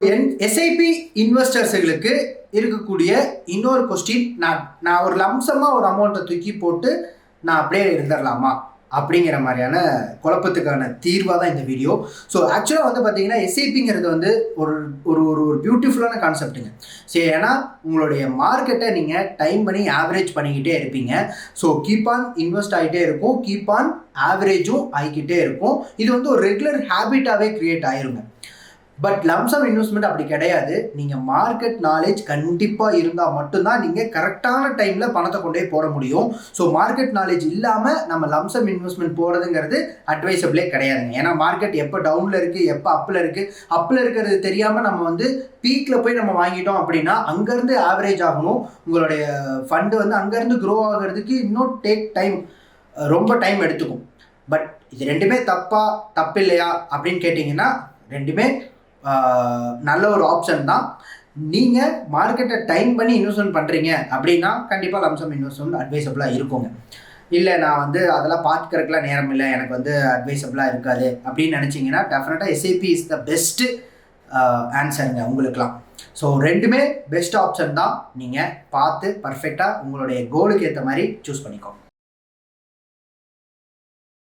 SIP இன்வெஸ்டர்ஸுகளுக்கு இருக்கக்கூடிய இன்னொரு question, நான் ஒரு லம்சமாக ஒரு அமௌண்ட்டை தூக்கி போட்டு நான் அப்படியே இருந்துடலாமா அப்படிங்கிற மாதிரியான குழப்பத்துக்கான தீர்வாக தான் இந்த வீடியோ. ஸோ ஆக்சுவலாக வந்து பார்த்தீங்கன்னா எஸ்ஐபிங்கிறது வந்து ஒரு ஒரு ஒரு ஒரு பியூட்டிஃபுல்லான கான்செப்ட்டுங்க. சரி, ஏன்னா உங்களுடைய மார்க்கெட்டை நீங்கள் டைம் பண்ணி ஆவரேஜ் பண்ணிக்கிட்டே இருப்பீங்க. ஸோ கீப் ஆன் இன்வெஸ்ட் ஆகிட்டே இருக்கும், கீப் ஆன் ஆவரேஜும் ஆகிக்கிட்டே இருக்கும். இது வந்து ஒரு ரெகுலர் ஹேபிட்டாகவே க்ரியேட் ஆயிருங்க. பட் லம்சம் இன்வெஸ்ட்மெண்ட் அப்படி கிடையாது. நீங்கள் மார்க்கெட் நாலேஜ் கண்டிப்பாக இருந்தால் மட்டும்தான் நீங்கள் கரெக்டான டைமில் பணத்தை கொண்டே போட முடியும். ஸோ மார்க்கெட் நாலேஜ் இல்லாமல் நம்ம லம்சம் இன்வெஸ்ட்மெண்ட் போகிறதுங்கிறது அட்வைசபிளே கிடையாதுங்க. ஏன்னா மார்க்கெட் எப்போ டவுனில் இருக்குது, எப்போ அப்பில் இருக்கிறது தெரியாமல் நம்ம வந்து பீக்கில் போய் நம்ம வாங்கிட்டோம் அப்படின்னா அங்கேருந்து ஆவரேஜ் ஆகணும். உங்களுடைய ஃபண்டு வந்து அங்கேருந்து க்ரோ ஆகிறதுக்கு இன்னும் ரொம்ப டைம் எடுத்துக்கும். பட் இது ரெண்டுமே தப்பு இல்லையா அப்படின்னு கேட்டிங்கன்னா ரெண்டுமே நல்ல ஒரு ஆப்ஷன் தான். நீங்கள் மார்க்கெட்டை டைம் பண்ணி இன்வெஸ்ட்மெண்ட் பண்ணுறீங்க அப்படின்னா கண்டிப்பாக லம்சம் இன்வெஸ்ட்மெண்ட் அட்வைசபிளாக இருக்குங்க. இல்லை நான் வந்து அதெல்லாம் பார்த்துக்கிறதுக்குலாம் நேரம் இல்லை, எனக்கு வந்து அட்வைசபிளாக இருக்காது அப்படின்னு நினச்சிங்கன்னா டெஃபினட்டாக எஸ்ஐபி இஸ் த பெஸ்ட்டு ஆன்சருங்க உங்களுக்குலாம். ஸோ ரெண்டுமே பெஸ்ட் ஆப்ஷன் தான். நீங்கள் பார்த்து பர்ஃபெக்டாக உங்களுடைய கோலுக்கு ஏற்ற மாதிரி சூஸ் பண்ணிக்கோங்க.